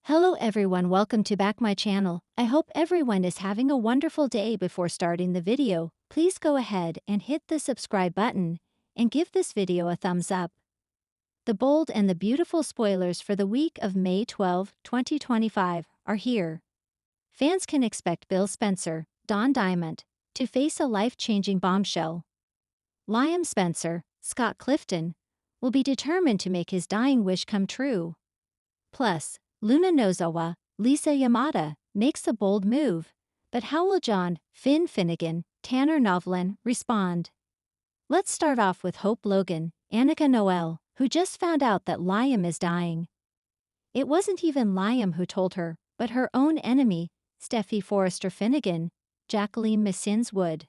Hello everyone, welcome to back my channel. I hope everyone is having a wonderful day. Before starting the video, please go ahead and hit the subscribe button and give this video a thumbs up. The bold and the beautiful spoilers for the week of May 12, 2025 are here. Fans can expect Bill Spencer, Don Diamond, to face a life-changing bombshell. Liam Spencer, Scott Clifton, will be determined to make his dying wish come true. Plus, Luna Nozawa, Lisa Yamada, makes a bold move. But how will John, Finn Finnegan, Tanner Novlan respond? Let's start off with Hope Logan, Annika Noel, who just found out that Liam is dying. It wasn't even Liam who told her, but her own enemy, Steffi Forrester Finnegan, Jacqueline Missins would.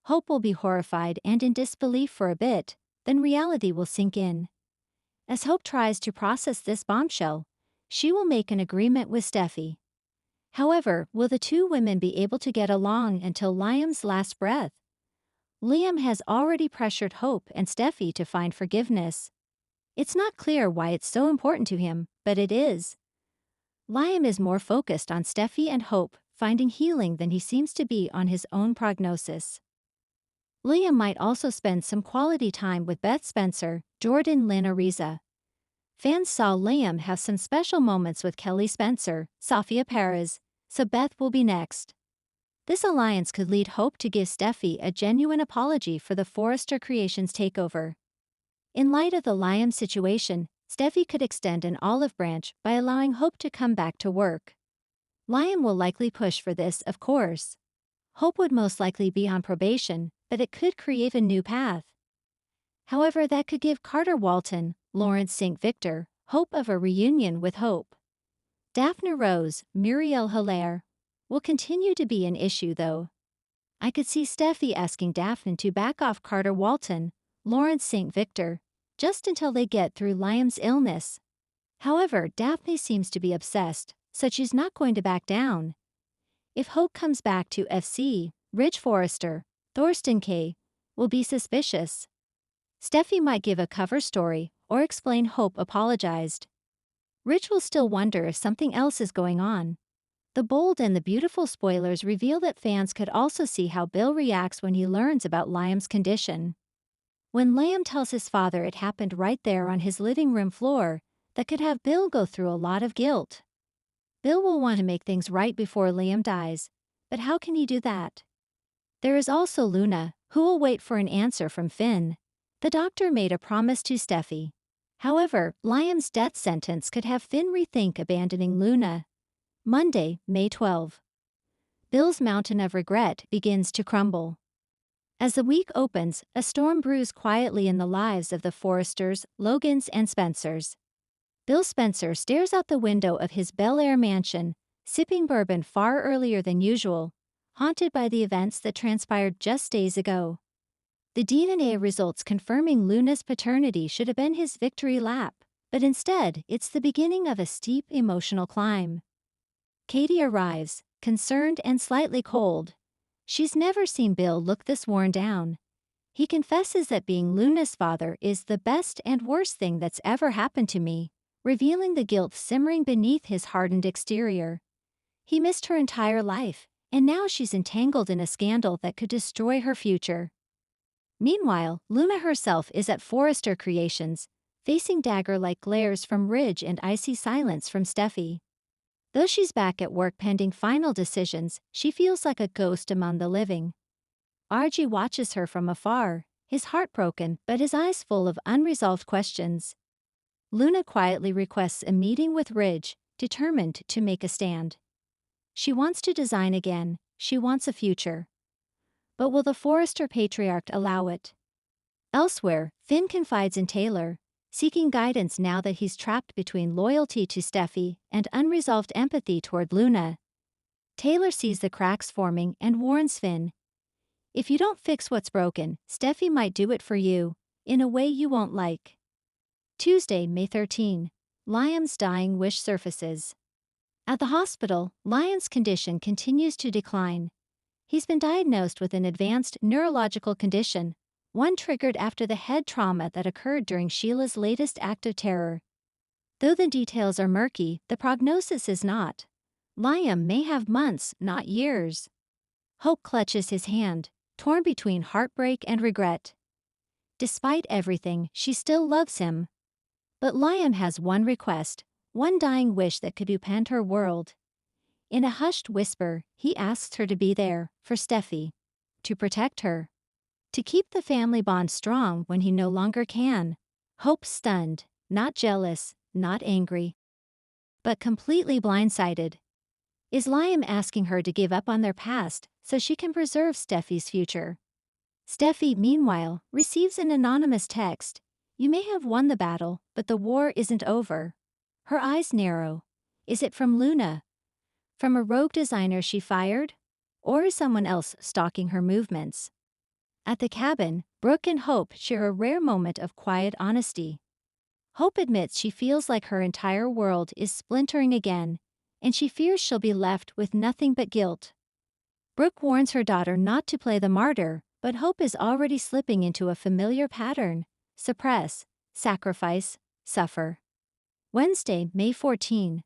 Hope will be horrified and in disbelief for a bit, then reality will sink in. As Hope tries to process this bombshell, she will make an agreement with Steffi. However, will the two women be able to get along until Liam's last breath? Liam has already pressured Hope and Steffi to find forgiveness. It's not clear why it's so important to him, but it is. Liam is more focused on Steffi and Hope finding healing than he seems to be on his own prognosis. Liam might also spend some quality time with Beth Spencer, Jordan Lynn Ariza. Fans saw Liam have some special moments with Kelly Spencer, Sofia Perez, so Beth will be next. This alliance could lead Hope to give Steffi a genuine apology for the Forrester Creations takeover. In light of the Liam situation, Steffi could extend an olive branch by allowing Hope to come back to work. Liam will likely push for this, of course. Hope would most likely be on probation, but it could create a new path. However, that could give Carter Walton, Lawrence St. Victor, hope of a reunion with Hope. Daphne Rose, Muriel Hilaire, will continue to be an issue though. I could see Steffi asking Daphne to back off Carter Walton, Lawrence St. Victor, just until they get through Liam's illness. However, Daphne seems to be obsessed, so she's not going to back down. If Hope comes back to FC, Ridge Forrester, Thorsten Kaye, will be suspicious. Steffi might give a cover story or explain Hope apologized. Rich will still wonder if something else is going on. The bold and the beautiful spoilers reveal that fans could also see how Bill reacts when he learns about Liam's condition. When Liam tells his father it happened right there on his living room floor, that could have Bill go through a lot of guilt. Bill will want to make things right before Liam dies, but how can he do that? There is also Luna, who will wait for an answer from Finn. The doctor made a promise to Steffi. However, Liam's death sentence could have Finn rethink abandoning Luna. Monday, May 12. Bill's mountain of regret begins to crumble. As the week opens, a storm brews quietly in the lives of the Forresters, Logans, and Spencers. Bill Spencer stares out the window of his Bel Air mansion, sipping bourbon far earlier than usual, haunted by the events that transpired just days ago. The DNA results confirming Luna's paternity should have been his victory lap, but instead, it's the beginning of a steep emotional climb. Katie arrives, concerned and slightly cold. She's never seen Bill look this worn down. He confesses that being Luna's father is the best and worst thing that's ever happened to me, revealing the guilt simmering beneath his hardened exterior. He missed her entire life, and now she's entangled in a scandal that could destroy her future. Meanwhile, Luna herself is at Forrester Creations, facing dagger-like glares from Ridge and icy silence from Steffi. Though she's back at work pending final decisions, she feels like a ghost among the living. RG watches her from afar, his heart broken but his eyes full of unresolved questions. Luna quietly requests a meeting with Ridge, determined to make a stand. She wants to design again, she wants a future. But will the Forrester patriarch allow it? Elsewhere, Finn confides in Taylor, seeking guidance now that he's trapped between loyalty to Steffi and unresolved empathy toward Luna. Taylor sees the cracks forming and warns Finn. If you don't fix what's broken, Steffi might do it for you, in a way you won't like. Tuesday, May 13. Liam's dying wish surfaces. At the hospital, Liam's condition continues to decline. He's been diagnosed with an advanced neurological condition, one triggered after the head trauma that occurred during Sheila's latest act of terror. Though the details are murky, the prognosis is not. Liam may have months, not years. Hope clutches his hand, torn between heartbreak and regret. Despite everything, she still loves him. But Liam has one request, one dying wish that could upend her world. In a hushed whisper, he asks her to be there, for Steffi. To protect her. To keep the family bond strong when he no longer can. Hope stunned, not jealous, not angry, but completely blindsided. Is Liam asking her to give up on their past so she can preserve Steffi's future? Steffi, meanwhile, receives an anonymous text. You may have won the battle, but the war isn't over. Her eyes narrow. Is it from Luna? From a rogue designer she fired? Or is someone else stalking her movements? At the cabin, Brooke and Hope share a rare moment of quiet honesty. Hope admits she feels like her entire world is splintering again, and she fears she'll be left with nothing but guilt. Brooke warns her daughter not to play the martyr, but Hope is already slipping into a familiar pattern: suppress, sacrifice, suffer. Wednesday, May 14.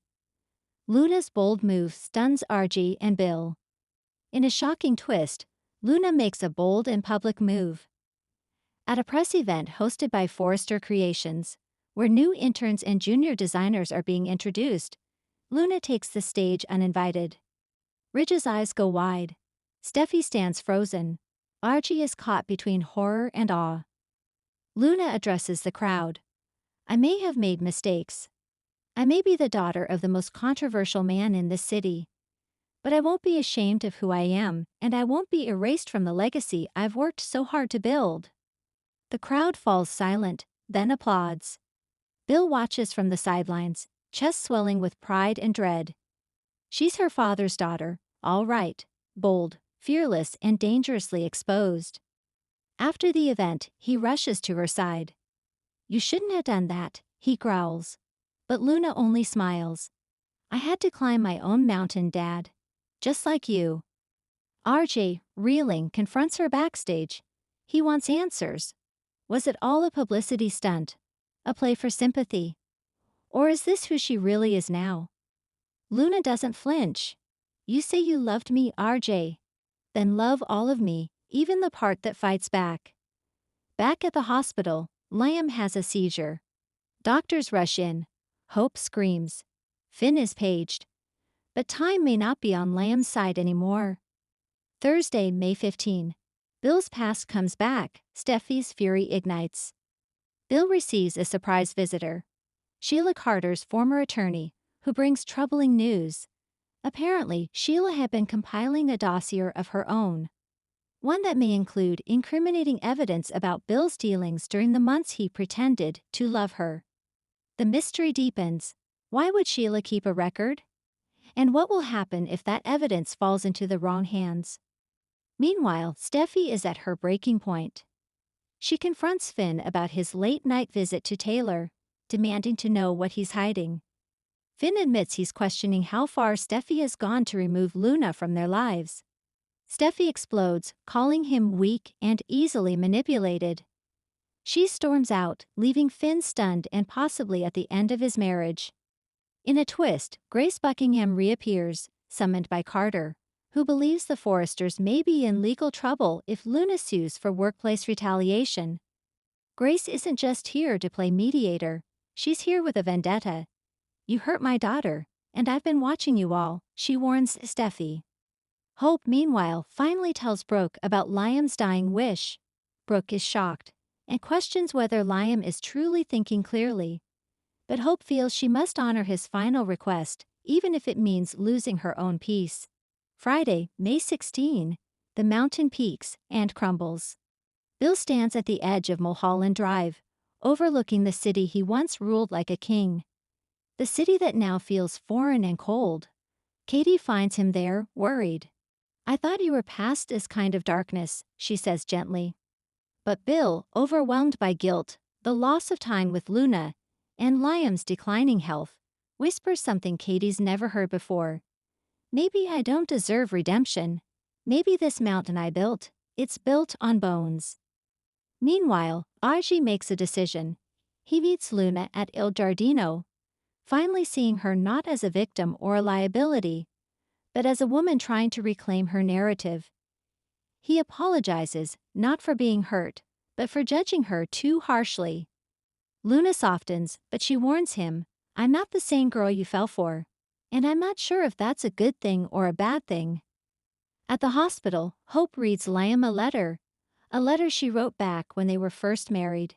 Luna's bold move stuns Archie and Bill. In a shocking twist, Luna makes a bold and public move. At a press event hosted by Forrester Creations, where new interns and junior designers are being introduced, Luna takes the stage uninvited. Ridge's eyes go wide. Steffi stands frozen. Archie is caught between horror and awe. Luna addresses the crowd. I may have made mistakes. I may be the daughter of the most controversial man in this city. But I won't be ashamed of who I am, and I won't be erased from the legacy I've worked so hard to build. The crowd falls silent, then applauds. Bill watches from the sidelines, chest swelling with pride and dread. She's her father's daughter, all right, bold, fearless, and dangerously exposed. After the event, he rushes to her side. You shouldn't have done that, he growls. But Luna only smiles. I had to climb my own mountain, Dad. Just like you. RJ, reeling, confronts her backstage. He wants answers. Was it all a publicity stunt? A play for sympathy? Or is this who she really is now? Luna doesn't flinch. You say you loved me, RJ. Then love all of me, even the part that fights back. Back at the hospital, Liam has a seizure. Doctors rush in. Hope screams. Finn is paged. But time may not be on Liam's side anymore. Thursday, May 15. Bill's past comes back. Steffi's fury ignites. Bill receives a surprise visitor. Sheila Carter's former attorney, who brings troubling news. Apparently, Sheila had been compiling a dossier of her own. One that may include incriminating evidence about Bill's dealings during the months he pretended to love her. The mystery deepens. Why would Sheila keep a record? And what will happen if that evidence falls into the wrong hands? Meanwhile, Steffi is at her breaking point. She confronts Finn about his late-night visit to Taylor, demanding to know what he's hiding. Finn admits he's questioning how far Steffi has gone to remove Luna from their lives. Steffi explodes, calling him weak and easily manipulated. She storms out, leaving Finn stunned and possibly at the end of his marriage. In a twist, Grace Buckingham reappears, summoned by Carter, who believes the Forresters may be in legal trouble if Luna sues for workplace retaliation. Grace isn't just here to play mediator, she's here with a vendetta. You hurt my daughter, and I've been watching you all, she warns Steffi. Hope, meanwhile, finally tells Brooke about Liam's dying wish. Brooke is shocked, and questions whether Liam is truly thinking clearly. But Hope feels she must honor his final request, even if it means losing her own peace. Friday, May 16. The mountain peaks and crumbles. Bill stands at the edge of Mulholland Drive, overlooking the city he once ruled like a king. The city that now feels foreign and cold. Katie finds him there, worried. I thought you were past this kind of darkness, she says gently. But Bill, overwhelmed by guilt, the loss of time with Luna, and Liam's declining health, whispers something Katie's never heard before. Maybe I don't deserve redemption. Maybe this mountain I built, it's built on bones. Meanwhile, Archie makes a decision. He meets Luna at Il Giardino. finally seeing her not as a victim or a liability, but as a woman trying to reclaim her narrative. He apologizes, not for being hurt, but for judging her too harshly. Luna softens, but she warns him, "I'm not the same girl you fell for. And I'm not sure if that's a good thing or a bad thing." At the hospital, Hope reads Liam a letter she wrote back when they were first married.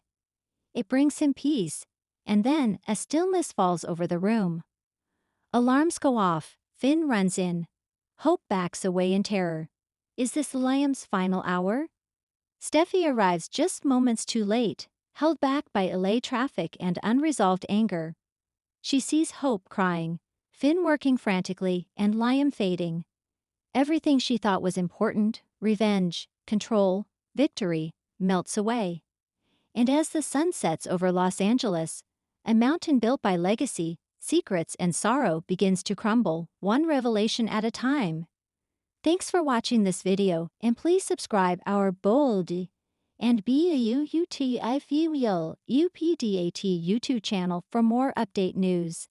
It brings him peace, and then a stillness falls over the room. Alarms go off, Finn runs in. Hope backs away in terror. Is this Liam's final hour? Steffi arrives just moments too late, held back by LA traffic and unresolved anger. She sees Hope crying, Finn working frantically, and Liam fading. Everything she thought was important, revenge, control, victory, melts away. And as the sun sets over Los Angeles, a mountain built by legacy, secrets, and sorrow begins to crumble, one revelation at a time. Thanks for watching this video, and please subscribe our Bold and BUUTIFUL UPDAT YouTube channel for more update news.